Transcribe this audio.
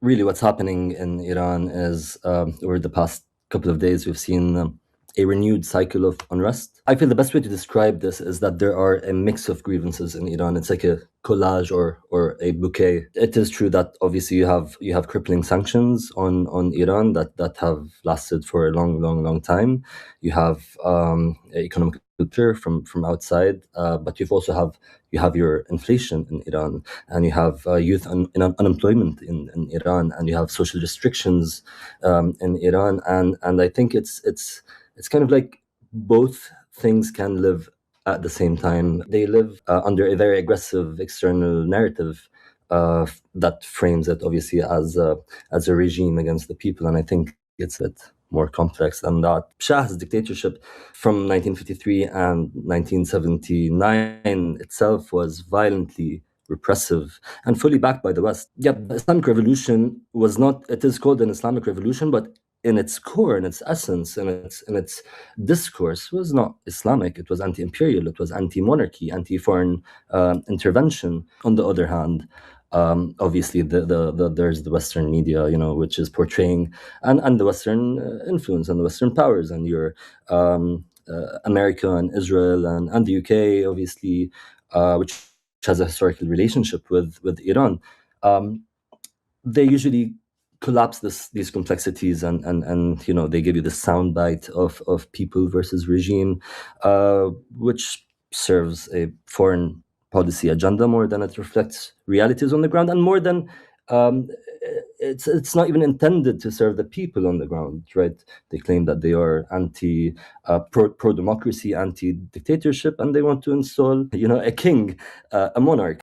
really what's happening in Iran is, over the past couple of days, we've seen a renewed cycle of unrest. I feel the best way to describe this is that there are a mix of grievances in Iran. It's like a collage or a bouquet. It is true that obviously you have crippling sanctions on Iran that have lasted for a long time. You have economic culture from outside, but you have your inflation in Iran, and you have youth unemployment in Iran, and you have social restrictions in Iran, and I think it's kind of like both things can live at the same time. They live under a very aggressive external narrative that frames it obviously as a regime against the people, and I think it's a bit more complex than that. Shah's dictatorship from 1953 and 1979 itself was violently repressive and fully backed by the West. Yeah, the Islamic Revolution was not, it is called an Islamic Revolution, but in its core, in its essence, in its discourse, was not Islamic. It was anti-imperial, it was anti-monarchy, anti-foreign intervention. On the other hand, obviously, there's the Western media, which is portraying, and the Western influence and the Western powers, and your America and Israel and the UK, obviously, which has a historical relationship with Iran. They usually collapse these complexities, and they give you the soundbite of people versus regime, which serves a foreign policy agenda more than it reflects realities on the ground, and more than um, it's not even intended to serve the people on the ground, right? They claim that they are anti pro democracy, anti dictatorship, and they want to install a king, a monarch.